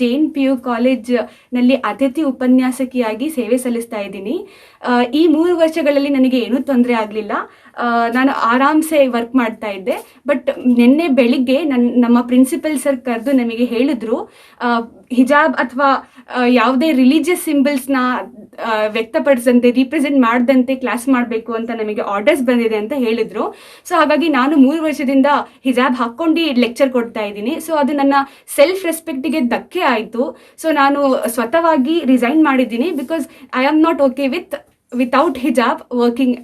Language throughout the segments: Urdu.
JNPU ಕಾಲೇಜ್ನಲ್ಲಿ ಅತಿಥಿ ಉಪನ್ಯಾಸಕಿಯಾಗಿ ಸೇವೆ ಸಲ್ಲಿಸ್ತಾ ಇದ್ದೀನಿ. ಈ 3 ವರ್ಷಗಳಲ್ಲಿ ನನಗೆ ಏನೂ ತೊಂದರೆ ಆಗಲಿಲ್ಲ. ನಾನು ಆರಾಮ್ಸೆ ವರ್ಕ್ ಮಾಡ್ತಾ ಇದ್ದೆ. ಬಟ್ ನಿನ್ನೆ ಬೆಳಿಗ್ಗೆ ನಮ್ಮ ಪ್ರಿನ್ಸಿಪಲ್ ಸರ್ ಕರೆದು ನಮಗೆ ಹೇಳಿದ್ರು, ಹಿಜಾಬ್ ಅಥವಾ ಯಾವುದೇ ರಿಲಿಜಿಯಸ್ ಸಿಂಬಲ್ಸ್ನ ವ್ಯಕ್ತಪಡಿಸಂತೆ, ರಿಪ್ರೆಸೆಂಟ್ ಮಾಡದಂತೆ ಕ್ಲಾಸ್ ಮಾಡಬೇಕು ಅಂತ ನಮಗೆ ಆರ್ಡರ್ಸ್ ಬಂದಿದೆ ಅಂತ ಹೇಳಿದ್ರು. ಸೊ ಹಾಗಾಗಿ ನಾನು 3 ವರ್ಷದಿಂದ ಹಿಜಾಬ್ ಹಾಕ್ಕೊಂಡು ಲೆಕ್ಚರ್ ಕೊಡ್ತಾ ಇದ್ದೀನಿ. ಸೊ ಅದು ನನ್ನ ಸೆಲ್ಫ್ ರೆಸ್ಪೆಕ್ಟಿಗೆ ಧಕ್ಕೆ ಆಯಿತು. ಸೊ ನಾನು ಸ್ವತಃವಾಗಿ ರಿಸೈನ್ ಮಾಡಿದ್ದೀನಿ, because I am not okay without ಹಿಜಾಬ್ ವರ್ಕಿಂಗ್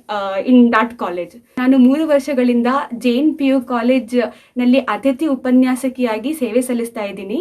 ಇನ್ ದಟ್ ಕಾಲೇಜ್. ನಾನು 3 ವರ್ಷಗಳಿಂದ JNPU ಕಾಲೇಜ್ನಲ್ಲಿ ಅತಿಥಿ ಉಪನ್ಯಾಸಕಿಯಾಗಿ ಸೇವೆ ಸಲ್ಲಿಸ್ತಾ ಇದ್ದೀನಿ.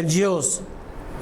NGOs,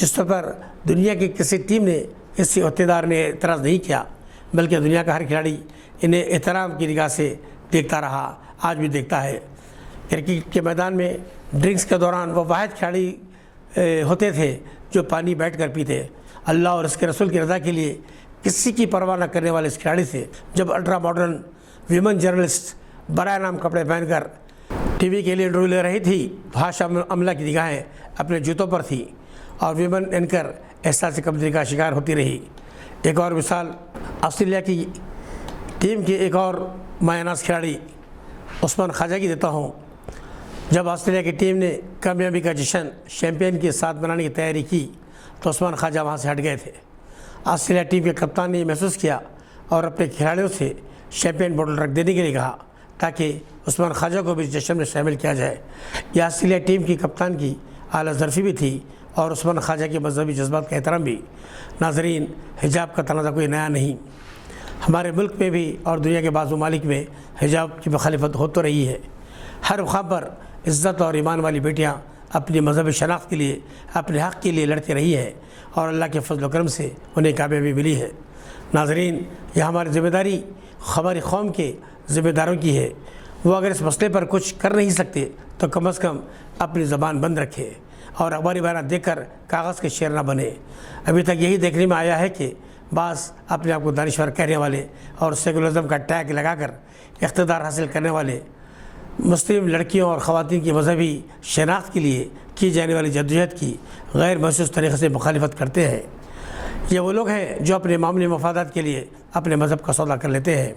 جس پر دنیا کی کسی ٹیم نے، کسی عہدیدار نے اعتراض نہیں کیا، بلکہ دنیا کا ہر کھلاڑی انہیں احترام کی نگاہ سے دیکھتا رہا، آج بھی دیکھتا ہے۔ کرکٹ کے میدان میں ڈرنکس کے دوران وہ واحد کھلاڑی ہوتے تھے جو پانی بیٹھ کر پیتے۔ اللہ اور اس کے رسول کی رضا کے لیے کسی کی پرواہ نہ کرنے والے اس کھلاڑی سے جب الٹرا ماڈرن ویمن جرنلسٹ برائے نام کپڑے پہن کر ٹی وی کے لیے انٹرویو لے رہی تھی، بھاشا عملہ کی نگاہیں اپنے جوتوں پر تھی اور ویمن اینکر احساس کمزوری کا شکار ہوتی رہی۔ ایک اور مثال آسٹریلیا کی ٹیم کے ایک اور مایہ ناز کھلاڑی عثمان خواجہ کی دیتا ہوں۔ جب آسٹریلیا کی ٹیم نے کامیابی کا جشن چیمپئن کے ساتھ منانے کی تیاری کی تو عثمان خواجہ وہاں سے ہٹ گئے تھے۔ آسٹریلیا ٹیم کے کپتان نے یہ محسوس کیا اور اپنے کھلاڑیوں سے چیمپئن بوتل رکھ دینے کے لیے کہا تاکہ عثمان خواجہ کو بھی اس جشن میں شامل کیا جائے۔ یہ آسٹریلیا ٹیم کی کپتان کی اعلیٰ ظرفی بھی تھی اور عثمان خواجہ کے مذہبی جذبات کا احترام بھی۔ ناظرین، حجاب کا تنازع کوئی نیا نہیں، ہمارے ملک میں بھی اور دنیا کے بعض ممالک میں حجاب کی مخالفت ہو تو رہی ہے۔ ہر مقام پر عزت اور ایمان والی بیٹیاں اپنی مذہبی شناخت کے لیے، اپنے حق کے لیے لڑتی رہی ہیں اور اللہ کے فضل و کرم سے انہیں کامیابی ملی ہے۔ ناظرین، یہ ہماری ذمہ داری ہماری قوم کے ذمہ داروں کی ہے۔ وہ اگر اس مسئلے پر کچھ کر نہیں سکتے تو کم از کم اپنی زبان بند رکھے اور اخباری بیانات دیکھ کر کاغذ کے شیر نہ بنے۔ ابھی تک یہی دیکھنے میں آیا ہے کہ بعض اپنے آپ کو دانشور کہنے والے اور سیکولرزم کا ٹیگ لگا کر اقتدار حاصل کرنے والے مسلم لڑکیوں اور خواتین کی مذہبی شناخت کے لیے کی جانے والی جدوجہد کی غیر محسوس طریقے سے مخالفت کرتے ہیں۔ یہ وہ لوگ ہیں جو اپنے معمولی مفادات کے لیے اپنے مذہب کا سودا کر لیتے ہیں،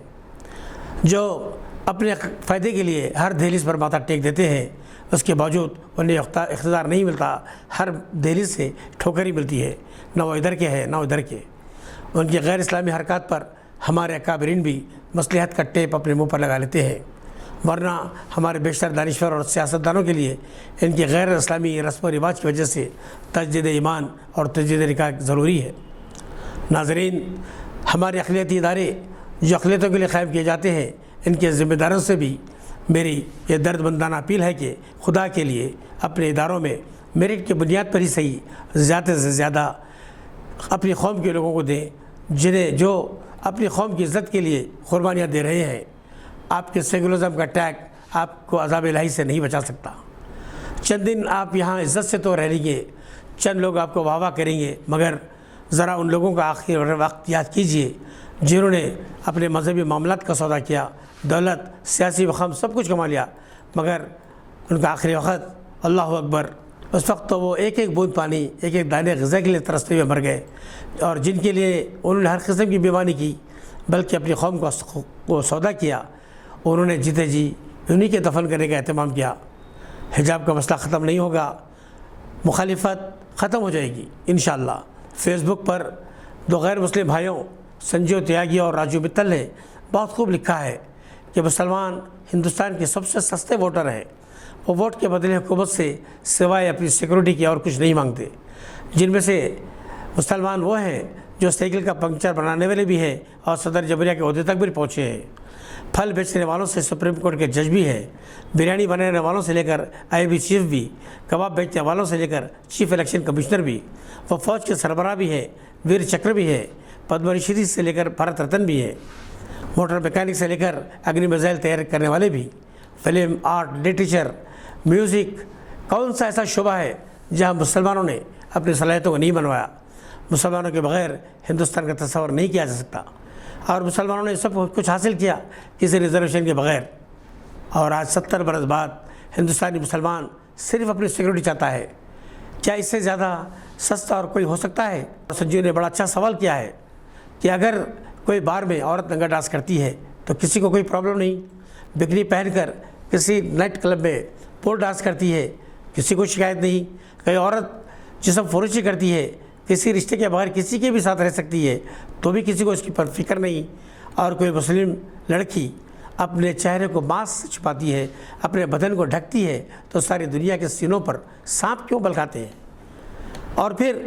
جو اپنے فائدے کے لیے ہر دہلیز پر ماتھا ٹیک دیتے ہیں، اس کے باوجود انہیں اقتدار نہیں ملتا، ہر دہلیز سے ٹھوکر ہی ملتی ہے، نہ وہ ادھر کے ہیں نہ ادھر کے۔ ان کی غیر اسلامی حرکات پر ہمارے اکابرین بھی مصلحت کا ٹیپ اپنے منہ پر لگا لیتے ہیں، ورنہ ہمارے بیشتر دانشور اور سیاستدانوں کے لیے ان کی غیر اسلامی رسم و رواج کی وجہ سے تجدید ایمان اور تجدید نکاح ضروری ہے۔ ناظرین، ہمارے اقلیتی ادارے جو اقلیتوں کے لیے قائم کیے جاتے ہیں، ان کے ذمہ داروں سے بھی میری یہ درد مندانہ اپیل ہے کہ خدا کے لیے اپنے اداروں میں میرٹ کی بنیاد پر ہی صحیح زیادہ سے زیادہ اپنی قوم کے لوگوں کو دیں، جو اپنی قوم کی عزت کے لیے قربانیاں دے رہے ہیں۔ آپ کے سیکولرزم کا ٹیگ آپ کو عذاب الہی سے نہیں بچا سکتا۔ چند دن آپ یہاں عزت سے تو رہ لیں گے، چند لوگ آپ کو واہ واہ کریں گے، مگر ذرا ان لوگوں کا آخر وقت یاد کیجئے جنہوں نے اپنے مذہبی معاملات کا سودا کیا، دولت، سیاسی مقام سب کچھ کما لیا، مگر ان کا آخری وقت اللہ اکبر، اس وقت تو وہ ایک ایک بوند پانی، ایک ایک دانے غذا کے لیے ترستے ہوئے مر گئے، اور جن کے لیے انہوں نے ہر قسم کی بیمانی کی بلکہ اپنی قوم کو سودا کیا، انہوں نے جیتے جی انہی کے دفن کرنے کا اہتمام کیا۔ حجاب کا مسئلہ ختم نہیں ہوگا، مخالفت ختم ہو جائے گی انشاءاللہ۔ فیس بک پر دو غیر مسلم بھائیوں سنجیو تیاگی اور راجو متل نے بہت خوب لکھا ہے کہ مسلمان ہندوستان کے سب سے سستے ووٹر ہیں، وہ ووٹ کے بدلے حکومت سے سوائے اپنی سیکورٹی کے اور کچھ نہیں مانگتے۔ جن میں سے مسلمان وہ ہیں جو سائیکل کا پنکچر بنانے والے بھی ہیں اور صدر جمہوریہ کے عہدے تک بھی پہنچے ہیں، پھل بیچنے والوں سے سپریم کورٹ کے جج بھی ہیں، بریانی بنانے والوں سے لے کر IB چیف بھی، کباب بیچنے والوں سے لے کر چیف الیکشن کمشنر بھی، وہ فوج کے سربراہ بھی ہیں، ویر چکر بھی ہے، پدم شری سے لے کر بھارت رتن بھی ہے، موٹر میکینک سے لے کر اگنی میزائل تیار کرنے والے بھی، فلم، آرٹ، لٹریچر، میوزک، کون سا ایسا شعبہ ہے جہاں مسلمانوں نے اپنی صلاحیتوں کو نہیں بنوایا؟ مسلمانوں کے بغیر ہندوستان کا تصور نہیں کیا جا سکتا، اور مسلمانوں نے سب کچھ حاصل کیا کسی ریزرویشن کے بغیر، اور آج 70 برس بعد ہندوستانی مسلمان صرف اپنی سیکورٹی چاہتا ہے۔ کیا اس سے زیادہ سستا اور کوئی ہو سکتا ہے؟ سنجیو نے بڑا اچھا سوال کیا ہے کہ اگر کوئی بار میں عورت ننگا ڈانس کرتی ہے تو کسی کو کوئی پرابلم نہیں، بکنی پہن کر کسی نائٹ کلب میں پول ڈانس کرتی ہے کسی کو شکایت نہیں، کوئی عورت جسم فروشی کرتی ہے کسی رشتے کے بغیر کسی کے بھی ساتھ رہ سکتی ہے تو بھی کسی کو اس کی پر فکر نہیں، اور کوئی مسلم لڑکی اپنے چہرے کو ماسک سے چھپاتی ہے، اپنے بدن کو ڈھکتی ہے تو ساری دنیا کے سینوں پر سانپ کیوں بلکاتے ہیں؟ اور پھر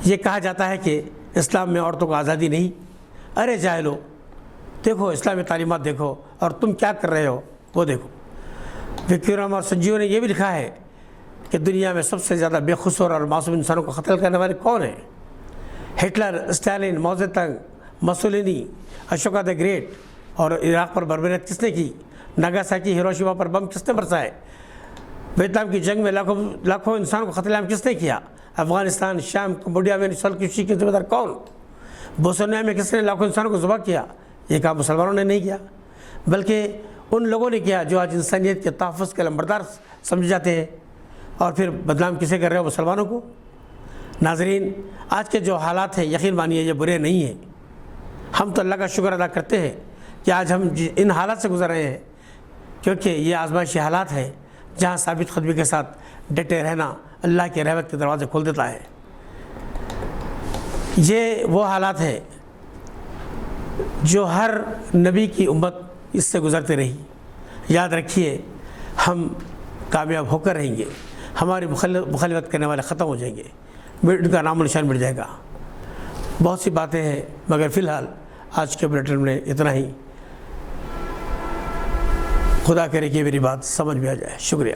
یہ کہا جاتا ہے کہ اسلام میں عورتوں کو آزادی نہیں۔ ارے جاہلو، دیکھو اسلامی تعلیمات دیکھو اور تم کیا کر رہے ہو وہ دیکھو۔ وکرم اور سنجیو نے یہ بھی لکھا ہے کہ دنیا میں سب سے زیادہ بے قصور اور معصوم انسانوں کو قتل کرنے والے کون ہیں؟ ہٹلر، اسٹالن، ماؤ زے تنگ، مسولینی، اشوکا دی گریٹ، اور عراق پر بربریت کس نے کی؟ ناگاساکی، ہیروشیما پر بم کس نے برسائے؟ ویتنام کی جنگ میں لاکھوں انسانوں کو قتل عام کس نے کیا؟ افغانستان، شام، کمبوڈیا میں نسل کشی کے ذمہ دار کون؟ بوسنیا میں کس نے لاکھوں انسانوں کو ذبح کیا؟ یہ کام مسلمانوں نے نہیں کیا، بلکہ ان لوگوں نے کیا جو آج انسانیت کے تحفظ کے لمبردار سمجھے جاتے ہیں، اور پھر بدنام کسے کر رہے ہو؟ مسلمانوں کو۔ ناظرین، آج کے جو حالات ہیں یقین مانیے یہ برے نہیں ہیں، ہم تو اللہ کا شکر ادا کرتے ہیں کہ آج ہم ان حالات سے گزر رہے ہیں، کیونکہ یہ آزمائشی حالات ہیں جہاں ثابت قدمی کے ساتھ ڈٹے رہنا اللہ کے رحمت کے دروازے کھول دیتا ہے۔ یہ وہ حالات ہیں جو ہر نبی کی امت اس سے گزرتے رہی۔ یاد رکھیے، ہم کامیاب ہو کر رہیں گے، ہماری مخالفت کرنے والے ختم ہو جائیں گے، ان کا نام و نشان مٹ جائے گا۔ بہت سی باتیں ہیں مگر فی الحال آج کے بلیٹن میں اتنا ہی۔ خدا کرے کہ میری بات سمجھ میں آ جائے۔ شکریہ۔